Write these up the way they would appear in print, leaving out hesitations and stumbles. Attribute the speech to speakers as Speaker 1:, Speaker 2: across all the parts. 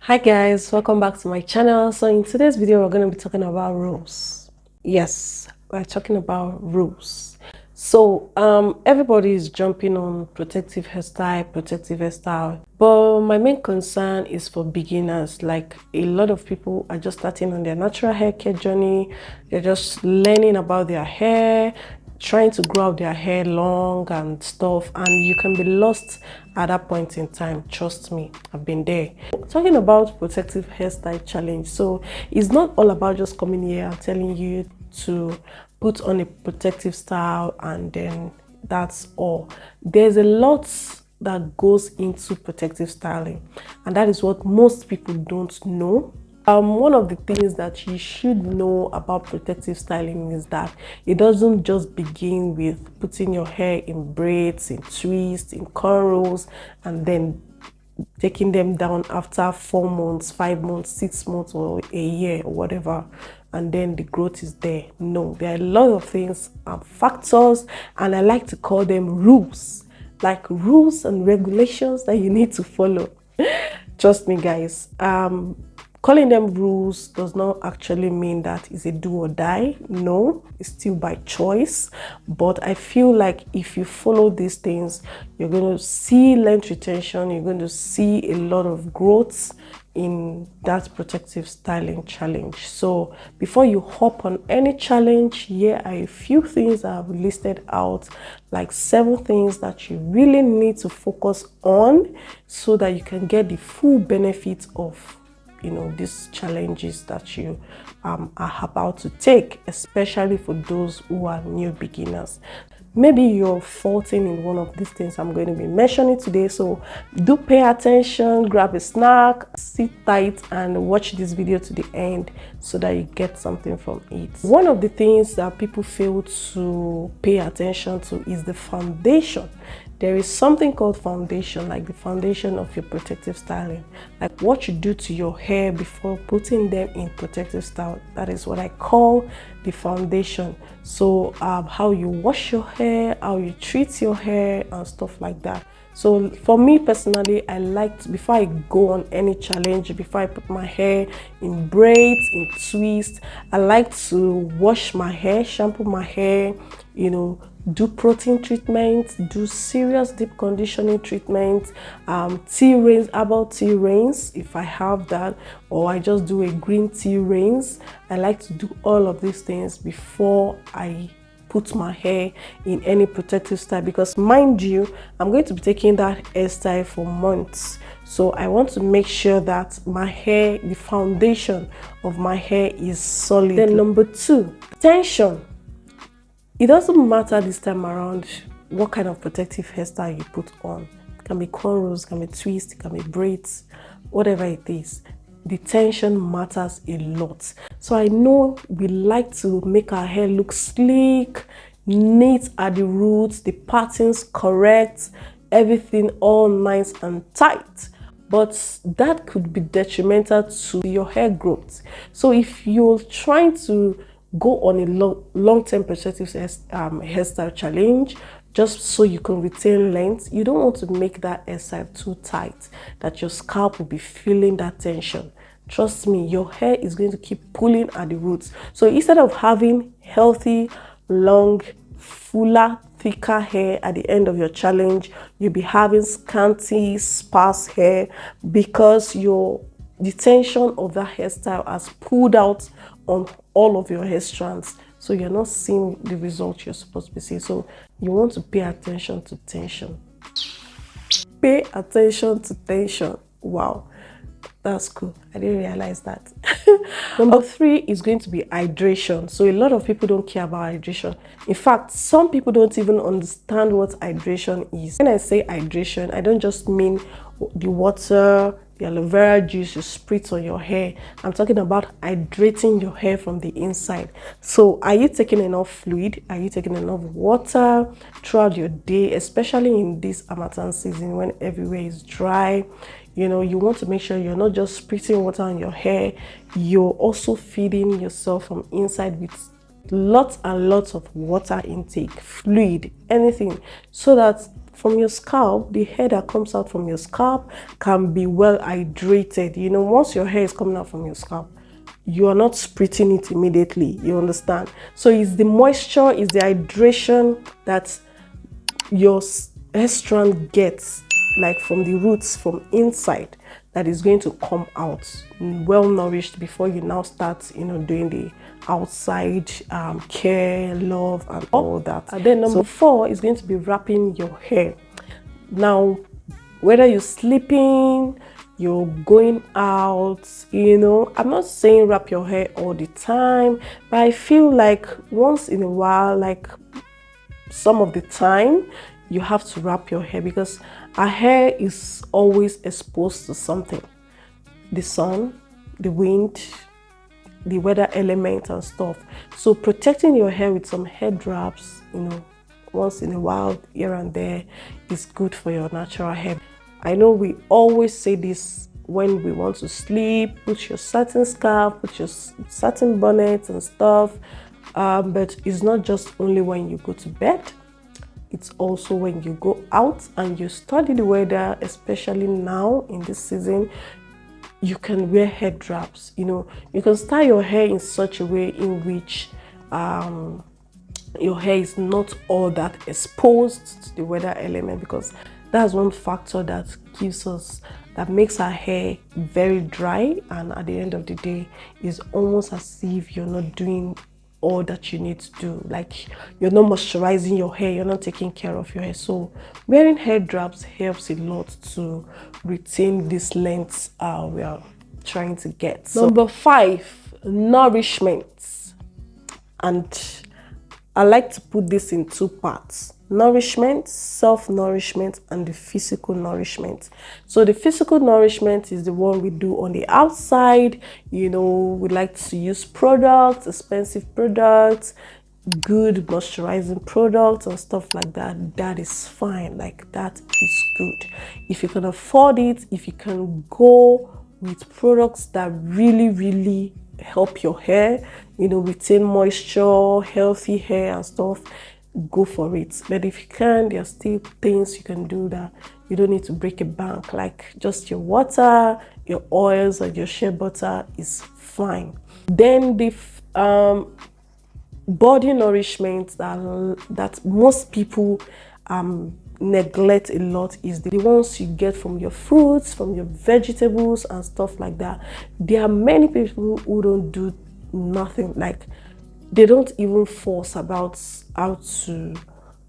Speaker 1: Hi guys, welcome back to my channel. So in today's video we're going to be talking about rules. Yes, we're talking about rules. So everybody is jumping on protective hairstyle, but my main concern is for beginners. Like, a lot of people are just starting on their natural hair care journey. They're just learning about their hair, trying to grow out their hair long and stuff, and you can be lost at that point in time. Trust me, I've been there. Talking about protective hairstyle challenge, so it's not all about just coming here and telling you to put on a protective style and then that's all. There's a lot that goes into protective styling, and that is what most people don't know. One of the things that you should know about protective styling is that it doesn't just begin with putting your hair in braids, in twists, in cornrows, and then taking them down after 4 months, 5 months, 6 months, or a year, or whatever, and then the growth is there. No, there are a lot of things and factors, and I like to call them rules, like rules and regulations that you need to follow. Trust me, guys. Calling them rules does not actually mean that it's a do or die. No, it's still by choice. But I feel like if you follow these things, you're going to see length retention, you're going to see a lot of growth in that protective styling challenge. So before you hop on any challenge, here are a few things that I've listed out, like 7 things that you really need to focus on so that you can get the full benefit of these challenges that you are about to take, especially for those who are new beginners. Maybe you're faulting in one of these things I'm going to be mentioning today, so do pay attention, grab a snack, sit tight and watch this video to the end so that you get something from it. One of the things that people fail to pay attention to is the foundation. There is something called foundation, like the foundation of your protective styling, like what you do to your hair before putting them in protective style. That is what I call the foundation. So how you wash your hair, how you treat your hair and stuff like that. So for me personally, I like to, before I go on any challenge, before I put my hair in braids, in twists, I like to wash my hair, shampoo my hair, do protein treatments, do serious deep conditioning treatments, tea rinse, herbal tea rinse if I have that, or I just do a green tea rinse. I like to do all of these things before I put my hair in any protective style, because mind you, I'm going to be taking that hairstyle for months. So I want to make sure that my hair, the foundation of my hair, is solid. Then number 2, tension. It doesn't matter this time around what kind of protective hairstyle you put on. It can be cornrows, it can be twists, it can be braids, whatever it is. The tension matters a lot. So I know we like to make our hair look sleek, neat at the roots, the patterns correct, everything all nice and tight. But that could be detrimental to your hair growth. So if you're trying to go on a long-term protective hairstyle challenge just so you can retain length, you don't want to make that hairstyle too tight that your scalp will be feeling that tension. Trust me, your hair is going to keep pulling at the roots. So instead of having healthy, long, fuller, thicker hair at the end of your challenge, you'll be having scanty, sparse hair because the tension of that hairstyle has pulled out on all of your hair strands, so you're not seeing the result you're supposed to be seeing. So you want to pay attention to tension. Pay attention to tension. Wow, that's cool. I didn't realize that. Number 3 is going to be hydration. So a lot of people don't care about hydration. In fact, some people don't even understand what hydration is. When I say hydration, I don't just mean the water, the aloe vera juice you spritz on your hair. I'm talking about hydrating your hair from the inside. So are you taking enough fluid? Are you taking enough water throughout your day, especially in this harmattan season when everywhere is dry? You want to make sure you're not just spritzing water on your hair, you're also feeding yourself from inside with lots and lots of water intake, fluid, anything, so that from your scalp, the hair that comes out from your scalp can be well hydrated. You know, once your hair is coming out from your scalp, you are not spritzing it immediately, you understand? So it's the moisture, it's the hydration that your hair strand gets, like from the roots, from inside, that is going to come out well nourished before you now start, you know, doing the outside care, love, and all that. And then number 4 is going to be wrapping your hair. Now, whether you're sleeping, you're going out, you know, I'm not saying wrap your hair all the time, but I feel like once in a while, like some of the time, you have to wrap your hair, because our hair is always exposed to something: the sun, the wind, the weather element and stuff. So protecting your hair with some head wraps, you know, once in a while, here and there, is good for your natural hair. I know we always say this when we want to sleep: put your satin scarf, put your satin bonnet and stuff, but it's not just only when you go to bed. It's also when you go out and you study the weather, especially now in this season. You can wear head wraps. You know, you can style your hair in such a way in which your hair is not all that exposed to the weather element, because that's one factor that makes our hair very dry, and at the end of the day, it's almost as if you're not doing all that you need to do. Like, you're not moisturizing your hair, you're not taking care of your hair. So wearing head wraps helps a lot to retain this length we are trying to get. Number 5, nourishment. And I like to put this in 2 parts: nourishment, self-nourishment, and the physical nourishment. So the physical nourishment is the one we do on the outside. You know, we like to use products, expensive products, good moisturizing products and stuff like that. That is fine, like that is good. If you can afford it, if you can go with products that really help your hair, you know, retain moisture, healthy hair and stuff, go for it. But if you can, there are still things you can do that you don't need to break a bank, like just your water, your oils, and your shea butter is fine. Then the body nourishment that most people neglect a lot is the ones you get from your fruits, from your vegetables and stuff like that. There are many people who don't do nothing, like they don't even force about how to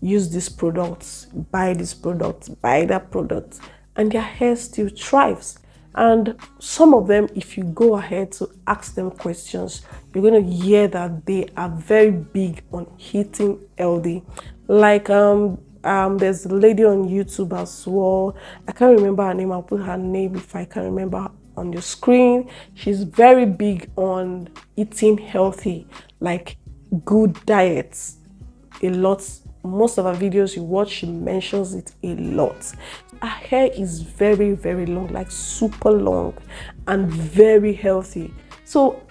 Speaker 1: use this product, buy this product, buy that product, and their hair still thrives. And some of them, if you go ahead to ask them questions, you're going to hear that they are very big on eating healthy. Like there's a lady on YouTube as well. I can't remember her name. I'll put her name if I can remember on your screen. She's very big on eating healthy, like good diets, a lot. Most of her videos you watch, she mentions it a lot. Her hair is very long, like super long, and very healthy. So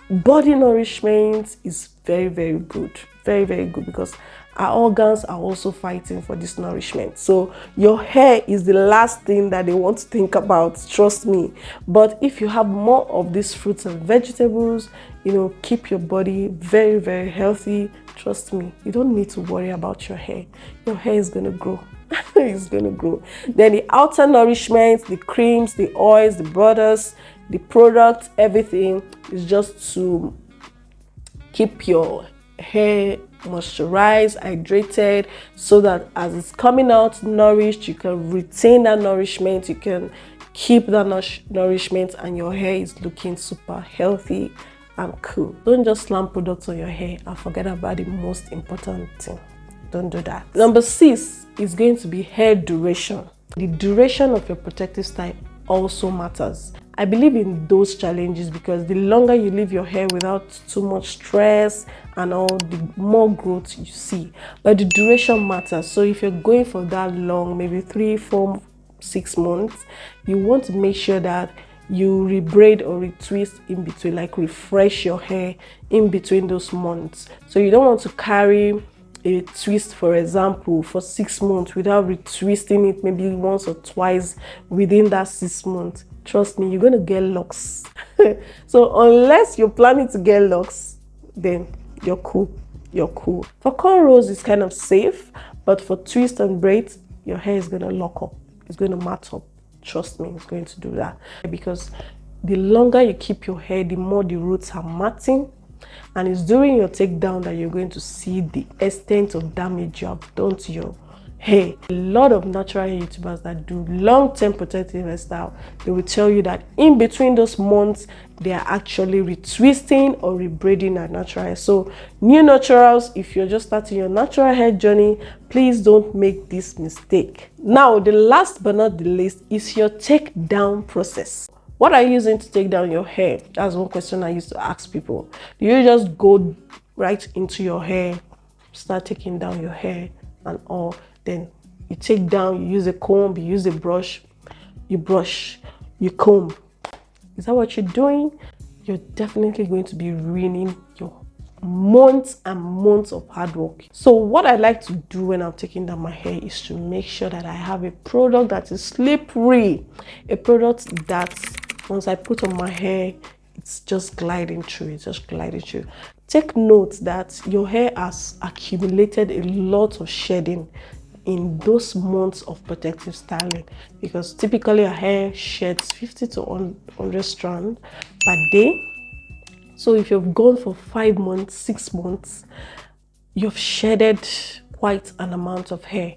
Speaker 1: body nourishment is very good, very good, because our organs are also fighting for this nourishment. So your hair is the last thing that they want to think about, trust me. But if you have more of these fruits and vegetables, you know, keep your body very healthy, trust me, you don't need to worry about your hair. Your hair is going to grow. It's going to grow. Then the outer nourishment, the creams, the oils, the butters, the products, everything is just to keep your hair moisturized, hydrated, so that as it's coming out nourished, you can retain that nourishment, you can keep that nourishment, and your hair is looking super healthy and cool. Don't just slam products on your hair and forget about the most important thing. Don't do that. Number 6 is going to be hair duration. The duration of your protective style also matters. I believe in those challenges, because the longer you leave your hair without too much stress and all, the more growth you see. But the duration matters. So if you're going for that long, maybe 3, 4, 6 months, you want to make sure that you rebraid or retwist in between, like refresh your hair in between those months. So you don't want to carry a twist, for example, for 6 months without retwisting it maybe once or twice within that 6 months. Trust me, you're going to get locks. So unless you're planning to get locks, then you're cool. You're cool. For cornrows, it's kind of safe, but for twist and braids, your hair is going to lock up. It's going to mat up. Trust me, it's going to do that. Because the longer you keep your hair, the more the roots are matting. And it's during your takedown that you're going to see the extent of damage you have done to your hair. A lot of natural hair YouTubers that do long-term protective hairstyle, they will tell you that in between those months, they are actually retwisting or rebraiding their natural hair. So new naturals, if you're just starting your natural hair journey, please don't make this mistake. Now, the last but not the least is your takedown process. What are you using to take down your hair? That's one question I used to ask people. Do you just go right into your hair, start taking down your hair and all? Then you take down, you use a comb, you use a brush, you brush, you comb. Is that what you're doing? You're definitely going to be ruining your months and months of hard work. So what I like to do when I'm taking down my hair is to make sure that I have a product that is slippery, a product that once I put on my hair, it's just gliding through. It's just gliding through. Take note that your hair has accumulated a lot of shedding in those months of protective styling, because typically a hair sheds 50 to 100 strands per day. So if you've gone for 5 months, 6 months, you've shedded quite an amount of hair.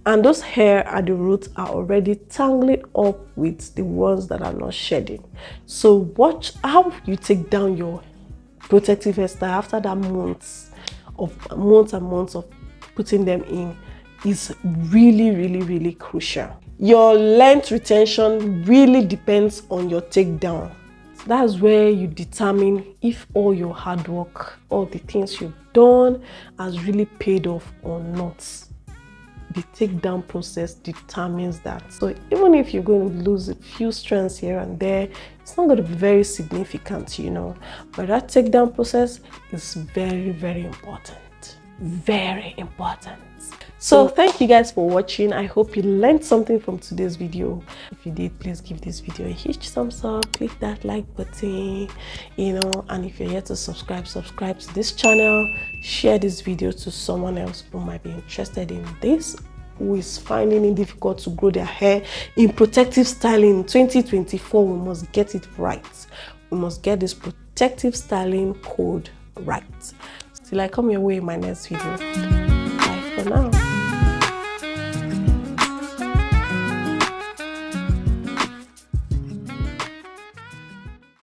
Speaker 1: And those hair at the roots are already tangling up with the ones that are not shedding. So watch how you take down your protective hairstyle after that months and months of putting them in is really crucial. Your length retention really depends on your takedown. That's where you determine if all your hard work, all the things you've done has really paid off or not. The takedown process determines that. So even if you're going to lose a few strands here and there, it's not going to be very significant, you know. But that takedown process is very important. Very important. So thank you guys for watching. I hope you learned something from today's video. If you did, please give this video a huge thumbs up, click that like button, you know, and if you're yet to subscribe to this channel, share this video to someone else who might be interested in this, who is finding it difficult to grow their hair in protective styling. 2024, we must get it right. We must get this protective styling code right. Till I come your way in my next video. Bye for now.